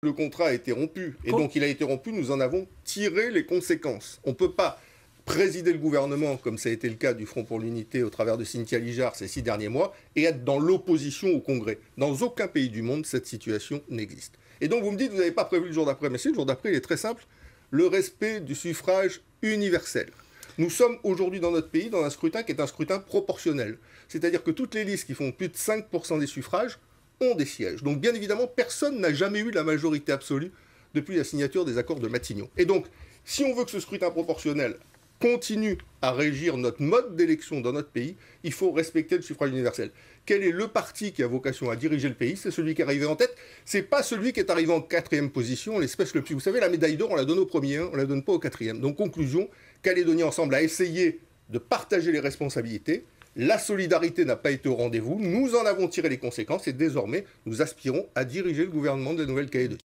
Le contrat a été rompu. Et donc, il a été rompu, nous en avons tiré les conséquences. On ne peut pas présider le gouvernement, comme ça a été le cas du Front pour l'Unité au travers de Cynthia Lijard ces 6 derniers mois, et être dans l'opposition au Congrès. Dans aucun pays du monde, cette situation n'existe. Et donc, vous me dites, vous n'avez pas prévu le jour d'après. Mais si, le jour d'après, il est très simple. Le respect du suffrage universel. Nous sommes aujourd'hui dans notre pays dans un scrutin qui est un scrutin proportionnel. C'est-à-dire que toutes les listes qui font plus de 5% des suffrages ont des sièges. Donc bien évidemment, personne n'a jamais eu la majorité absolue depuis la signature des accords de Matignon. Et donc, si on veut que ce scrutin proportionnel continue à régir notre mode d'élection dans notre pays, il faut respecter le suffrage universel. Quel est le parti qui a vocation à diriger le pays? C'est celui qui est arrivé en tête. C'est pas celui qui est arrivé en 4e position, l'espèce le plus... Vous savez, la médaille d'or, on la donne au premier, on la donne pas au 4e. Donc conclusion, Calédonie Ensemble a essayé de partager les responsabilités. La solidarité n'a pas été au rendez-vous. Nous en avons tiré les conséquences et désormais, nous aspirons à diriger le gouvernement de la Nouvelle-Calédonie.